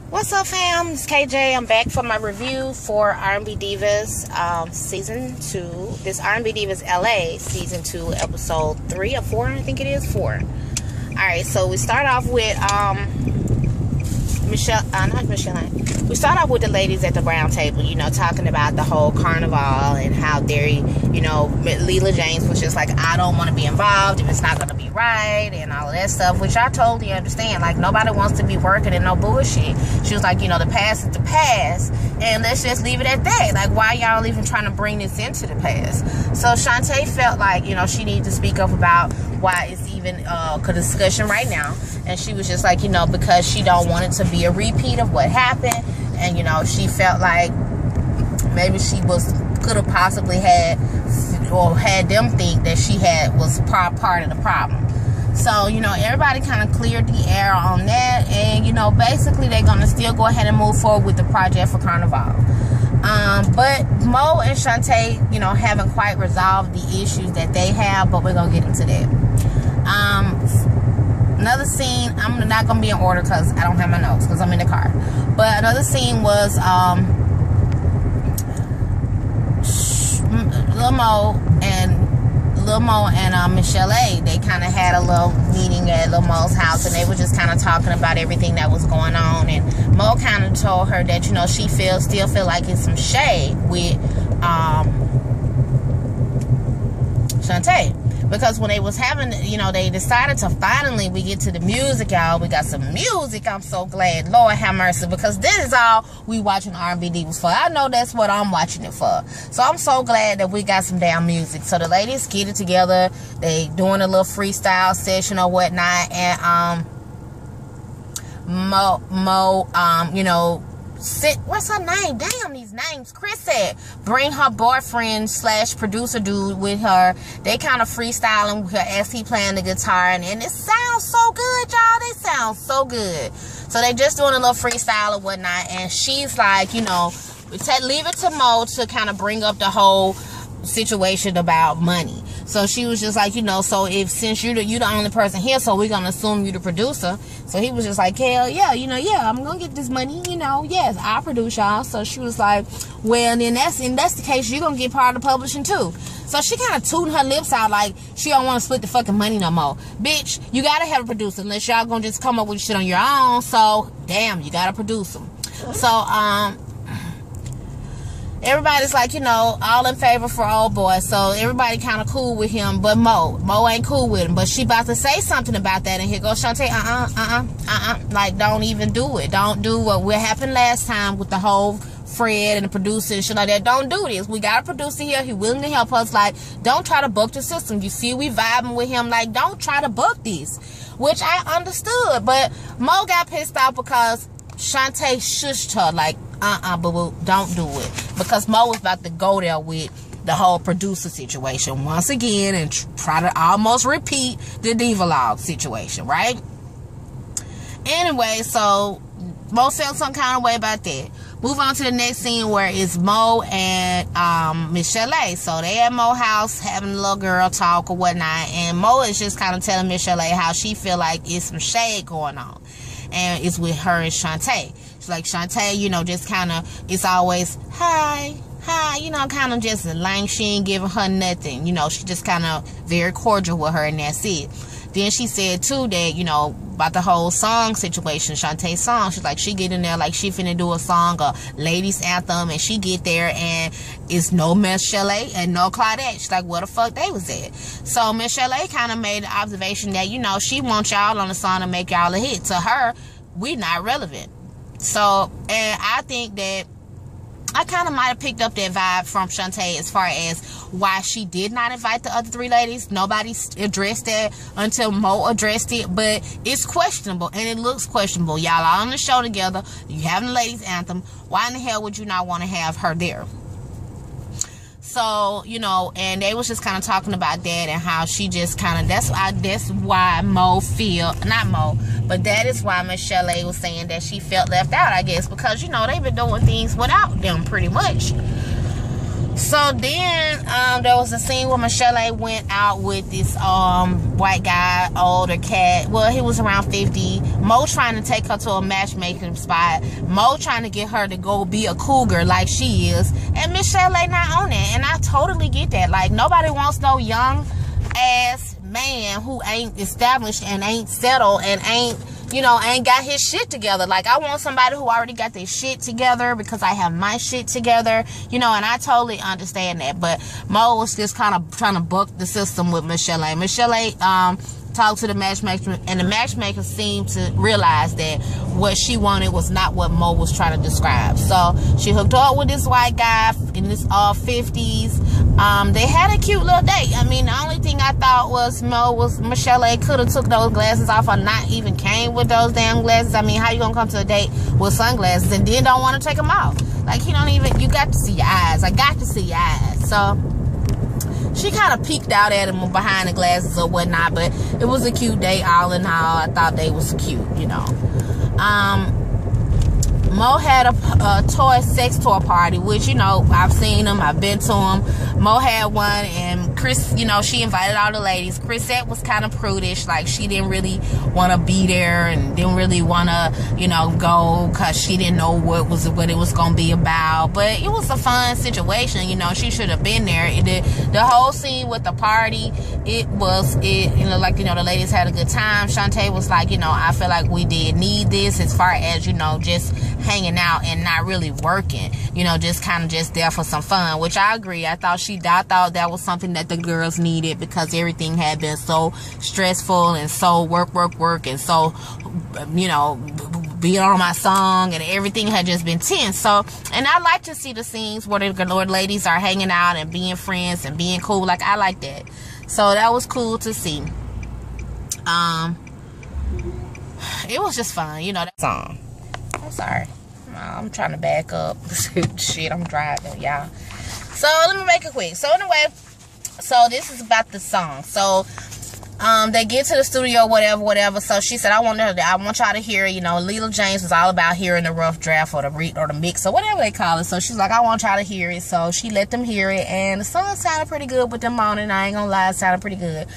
What's up, fam? It's KJ. I'm back for my review for R&B Divas Season 2. This R&B Divas LA Season 2, Episode 3 or 4, I think it is 4. Alright, so we start off with we start off with the ladies at the round table, talking about the whole carnival and how they're, Leela James was just like, I don't want to be involved if it's not going to be right and all of that stuff, which I totally understand. Like, nobody wants to be working in no bullshit. She was like, the past is the past, and let's just leave it at that. Like, why y'all even trying to bring this into the past? So Shantae felt like, she needed to speak up about why it's even a discussion right now. And she was just like, because she don't want it to be a repeat of what happened. And, she felt like maybe she could have possibly had them think that she was part of the problem. So, everybody kind of cleared the air on that. And, basically they're going to still go ahead and move forward with the project for Carnival. But Mo and Shantae, haven't quite resolved the issues that they have, but we're going to get into that. Another scene, I'm not going to be in order because I don't have my notes because I'm in the car. But another scene was Lil Mo and Michelle A. They kind of had a little meeting at Lil Mo's house, and they were just kind of talking about everything that was going on. And Mo kind of told her that, she still feel like it's some shade with Shantae. Because when they was having, they decided to finally, we get to the music, y'all. We got some music. I'm so glad. Lord have mercy. Because this is all we watching R&B Divas for. I know that's what I'm watching it for. So I'm so glad that we got some damn music. So the ladies get it together. They doing a little freestyle session or whatnot. And, what's her name? Damn, these names. Chris said, bring her boyfriend / producer dude with her. They kind of freestyling with her as he playing the guitar. And it sounds so good, y'all. They sound so good. So they just doing a little freestyle or whatnot. And she's like, leave it to Mo to kind of bring up the whole situation about money. So she was just like, so since you're the only person here, so we're gonna assume you the producer. So he was just like, hell yeah, yeah, I'm gonna get this money, yes, I'll produce y'all. So she was like, well, then that's the case, you're gonna get part of the publishing too. So she kind of tooting her lips out like she don't want to split the fucking money no more. Bitch, you gotta have a producer unless y'all gonna just come up with shit on your own. So damn, you gotta produce them. So everybody's like, all in favor for old boy. So everybody kind of cool with him, but Mo ain't cool with him. But she about to say something about that, and here goes Shantae, like, don't even do it. Don't do what happened last time with the whole Fred and the producer and shit like that. Don't do this. We got a producer here. He willing to help us. Like, don't try to book the system. You see we vibing with him. Like, don't try to book this. Which I understood. But Mo got pissed off because Shantae shushed her. Like, boo-boo, don't do it. Because Mo was about to go there with the whole producer situation once again and try to almost repeat the Diva situation, right? Anyway, so Mo felt some kind of way about that. Move on to the next scene where it's Mo and Michelle A. So they at Mo's house having a little girl talk or whatnot, and Mo is just kind of telling Michelle A how she feel like it's some shade going on, and it's with her and Shantae. She's like, Shantae, just kind of, it's always hi, kind of just lame. She ain't giving her nothing. She just kind of very cordial with her, and that's it. Then she said too that, about the whole song situation, Shantae's song. She's like, she get in there like she finna do a song, a ladies anthem, and she get there and it's no Michelle A and no Claudette. She's like, where the fuck they was at? So Michelle A kind of made the observation that, she wants y'all on the song to make y'all a hit. To her, we not relevant. So, and I think that I kind of might have picked up that vibe from Shantae as far as why she did not invite the other three ladies. Nobody addressed that until Mo addressed it, but it's questionable, and it looks questionable. Y'all are on the show together. You having the ladies anthem. Why in the hell would you not want to have her there? So, and they was just kind of talking about that and how she just kind of, that's why Mo feel, not Mo, but that is why Michelle A was saying that she felt left out, I guess, because, they've been doing things without them pretty much. So then there was a scene where Michelle went out with this white guy, older cat. Well, he was around 50. Mo trying to take her to a matchmaking spot. Mo trying to get her to go be a cougar like she is. And Michelle not on it. And I totally get that. Like, nobody wants no young ass man who ain't established and ain't settled and ain't got his shit together. Like, I want somebody who already got their shit together because I have my shit together, and I totally understand that. But Mo was just kind of trying to buck the system with Michelle. Michelle talked to the matchmaker, and the matchmaker seemed to realize that what she wanted was not what Mo was trying to describe. So she hooked up with this white guy in his 50s. They had a cute little date. I mean, the only thing I thought was Michelle could have took those glasses off or not even came with those damn glasses. I mean, how you gonna come to a date with sunglasses and then don't want to take them off? Like, you got to see your eyes. I got to see your eyes. So she kind of peeked out at him behind the glasses or whatnot, but it was a cute day all in all. I thought they was cute, Mo had a toy sex toy party, which, I've seen them. I've been to them. Mo had one, and Chris, she invited all the ladies. Chrisette was kind of prudish. Like, she didn't really want to be there and didn't really want to, go because she didn't know what it was going to be about. But it was a fun situation. She should have been there. The whole scene with the party, the ladies had a good time. Shantae was like, I feel like we did need this as far as, just hanging out and not really working, just kind of just there for some fun, which I agree. I thought that was something that the girls needed because everything had been so stressful and so work and so, being on my song and everything had just been tense. So, and I like to see the scenes where the ladies are hanging out and being friends and being cool. Like, I like that. So that was cool to see. It was just fun, that song. I'm sorry. I'm trying to back up. Shit, I'm driving, y'all. So, let me make it quick. So, anyway, this is about the song. So, they get to the studio, whatever. So, she said, I want y'all to hear, Leela James was all about hearing the rough draft or the mix or whatever they call it. So, she's like, I want y'all to hear it. So, she let them hear it. And the song sounded pretty good with them on it. I ain't gonna lie, it sounded pretty good.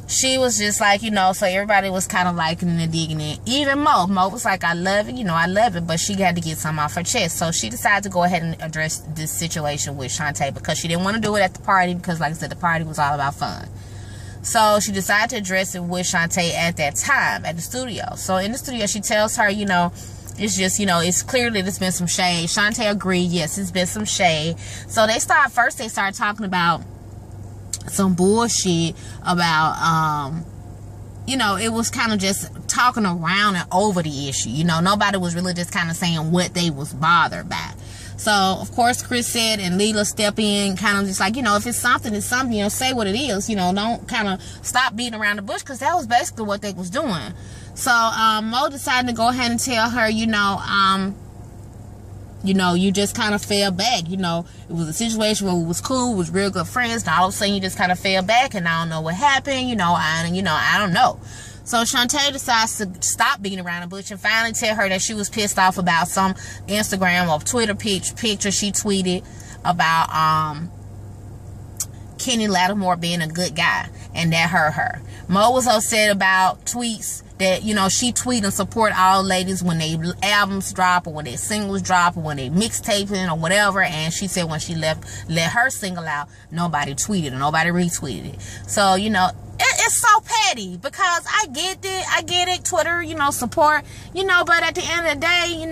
She was just like, so everybody was kind of liking and digging it. Even Mo was like, I love it, I love it, but she had to get something off her chest. So she decided to go ahead and address this situation with Shantae because she didn't want to do it at the party because, like I said, the party was all about fun. So she decided to address it with Shantae at that time at the studio. So in the studio, she tells her, it's just, it's clear that it's been some shade. Shantae agreed, yes, it's been some shade. So they started talking about some bullshit about it was kind of just talking around and over the issue. Nobody was really just kind of saying what they was bothered by. So of course Chrisette and Leela step in, kind of just like, if it's something, say what it is. Don't kind of stop beating around the bush, because that was basically what they was doing. So Mo decided to go ahead and tell her, you just kind of fell back. It was a situation where we was cool, we was real good friends, and all of a sudden you just kind of fell back, and I don't know what happened. I don't know. So Shantae decides to stop beating around the bush and finally tell her that she was pissed off about some Instagram or Twitter picture she tweeted about Kenny Lattimore being a good guy, and that hurt her. Mo was upset about tweets that, she tweet and support all ladies when they albums drop or when their singles drop or when they mixtaping or whatever. And she said when she let her single out, nobody tweeted or nobody retweeted it. So, it's so petty, because I get it, Twitter, support, but at the end of the day,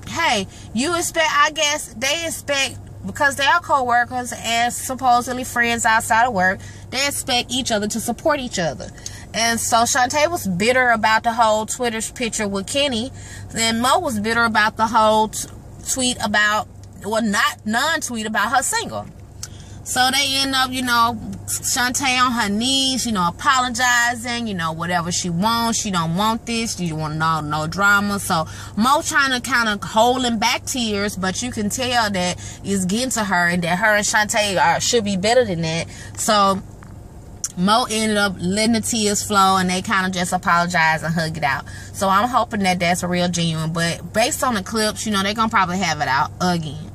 hey, I guess they expect, because they are co-workers and supposedly friends outside of work, they expect each other to support each other. And so Shantae was bitter about the whole Twitter picture with Kenny. Then Mo was bitter about the whole tweet about, non-tweet about her single. So they end up, Shantae on her knees, apologizing, whatever she wants. She don't want this. She don't want no drama. So Mo trying to kind of holding back tears, but you can tell that it's getting to her, and that her and Shantae should be better than that. So Mo ended up letting the tears flow, and they kind of just apologize and hug it out. So I'm hoping that that's a real genuine. But based on the clips, they're going to probably have it out again.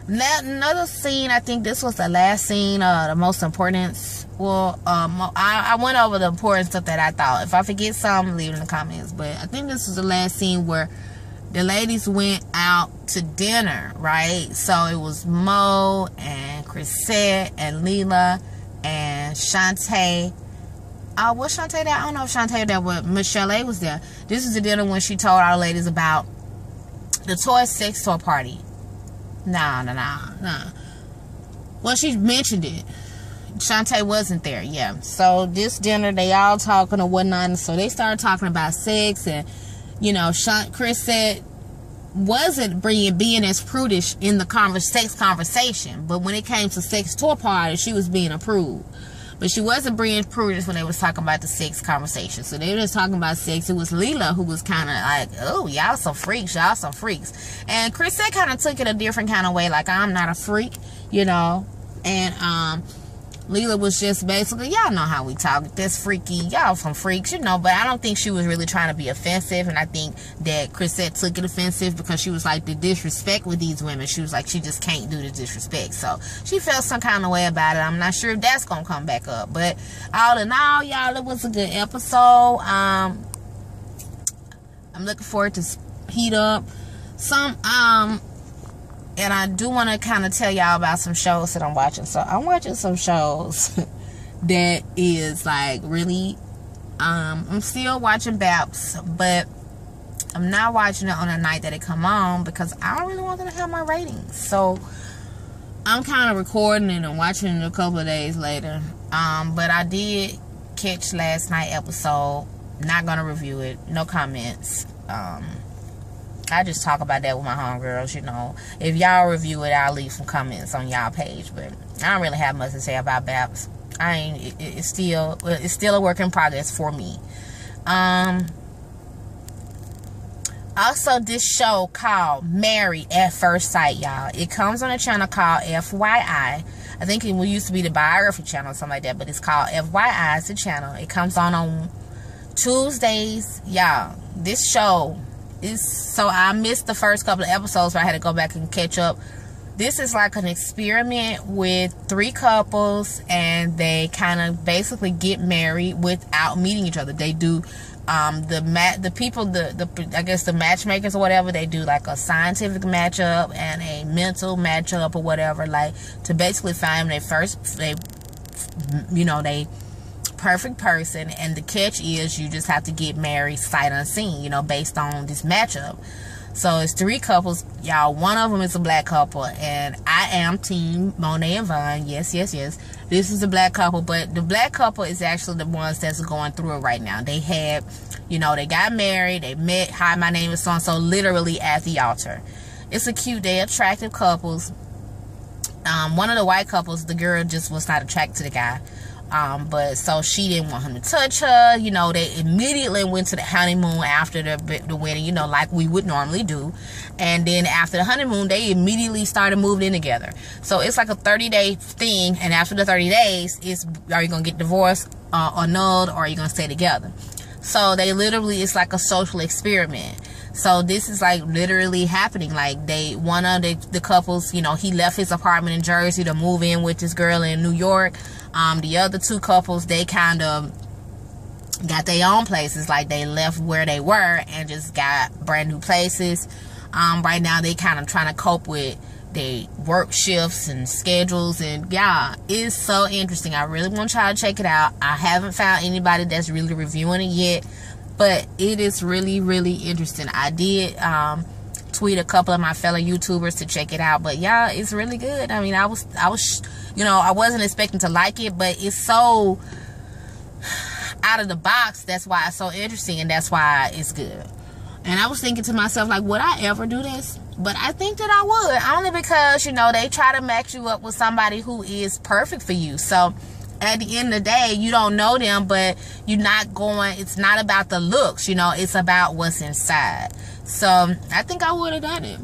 Another scene, I think this was the last scene, the most important. Well, I went over the important stuff that I thought. If I forget something, leave it in the comments. But I think this was the last scene where the ladies went out to dinner, right? So it was Mo and Chrisette and Leela and Shantae. Was Shantae there? I don't know if Shantae was there, but Michelle A was there. This is the dinner when she told our ladies about the toy sex toy party. Nah. Well, she mentioned it. Shantae wasn't there, yeah. So this dinner, they all talking or whatnot, and so they started talking about sex, and you know, Chris said wasn't being as prudish in the sex conversation, but when it came to sex tour party, she was being approved. But she wasn't being prudish when they was talking about the sex conversation. So they were just talking about sex. It was Leela who was kind of like, oh, y'all some freaks. Y'all some freaks. And Chrisette kind of took it a different kind of way. Like, I'm not a freak, you know. And Leela was just basically, y'all know how we talk. That's freaky. Y'all some freaks, you know. But I don't think she was really trying to be offensive. And I think that Chrisette took it offensive because she was like, the disrespect with these women. She was like, she just can't do the disrespect. So she felt some kind of way about it. I'm not sure if that's going to come back up. But all in all, y'all, it was a good episode. I'm looking forward to heat up some, and I do want to kind of tell y'all about some shows that I'm watching. So I'm watching some shows that is like really, I'm still watching Baps, but I'm not watching it on the night that it come on because I don't really want them to have my ratings. So I'm kind of recording it and watching it a couple of days later. But I did catch last night episode. Not gonna review it. No comments. I just talk about that with my homegirls, you know. If y'all review it, I'll leave some comments on y'all page. But I don't really have much to say about Baps. It's still a work in progress for me. Also, this show called Married at First Sight, y'all. It comes on a channel called FYI. I think it used to be the biography channel or something like that, but it's called FYI. It's a channel. It comes on Tuesdays, y'all. This show so I missed the first couple of episodes, but I had to go back and catch up. This is like an experiment with 3 couples, and they kind of basically get married without meeting each other. They do the people, I guess the matchmakers or whatever, they do like a scientific matchup and a mental matchup or whatever, like to basically find they perfect person. And the catch is you just have to get married sight unseen, you know, based on this matchup. So it's 3 couples, y'all. One of them is a black couple, and I am team Monet and Vaughn. Yes. This is a black couple, but the black couple is actually the ones that's going through it right now. They had, you know, they got married, they met, hi, my name is so-and-so, literally at the altar. It's a cute, they're attractive couples. One of the white couples, the girl just was not attracted to the guy. But so she didn't want him to touch her. You know, they immediately went to the honeymoon after the wedding, you know, like we would normally do. And then after the honeymoon, they immediately started moving in together. So it's like a 30-day thing. And after the 30 days, are you going to get divorced or annulled, or are you going to stay together? So they literally, it's like a social experiment. So this is like literally happening. Like one of the couples, you know, he left his apartment in Jersey to move in with this girl in New York. The other 2 couples, they kind of got their own places. Like they left where they were and just got brand new places. Right now they kind of trying to cope with their work shifts and schedules, and yeah, it's so interesting. I really want y'all to check it out. I haven't found anybody that's really reviewing it yet, but it is really, really interesting. I did tweet a couple of my fellow YouTubers to check it out, but yeah, it's really good. I mean, I was, you know, I wasn't expecting to like it, but it's so out of the box. That's why it's so interesting, and that's why it's good. And I was thinking to myself, like, would I ever do this? But I think that I would, only because, you know, they try to match you up with somebody who is perfect for you. So at the end of the day, you don't know them, but you're not going, it's not about the looks, you know, it's about what's inside. So I think I would have done it.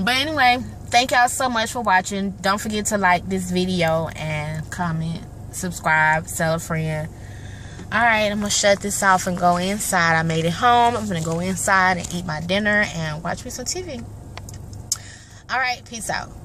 But anyway, thank y'all so much for watching. Don't forget to like this video and comment, subscribe, tell a friend. Alright, I'm going to shut this off and go inside. I made it home. I'm going to go inside and eat my dinner and watch me some TV. All right, peace out.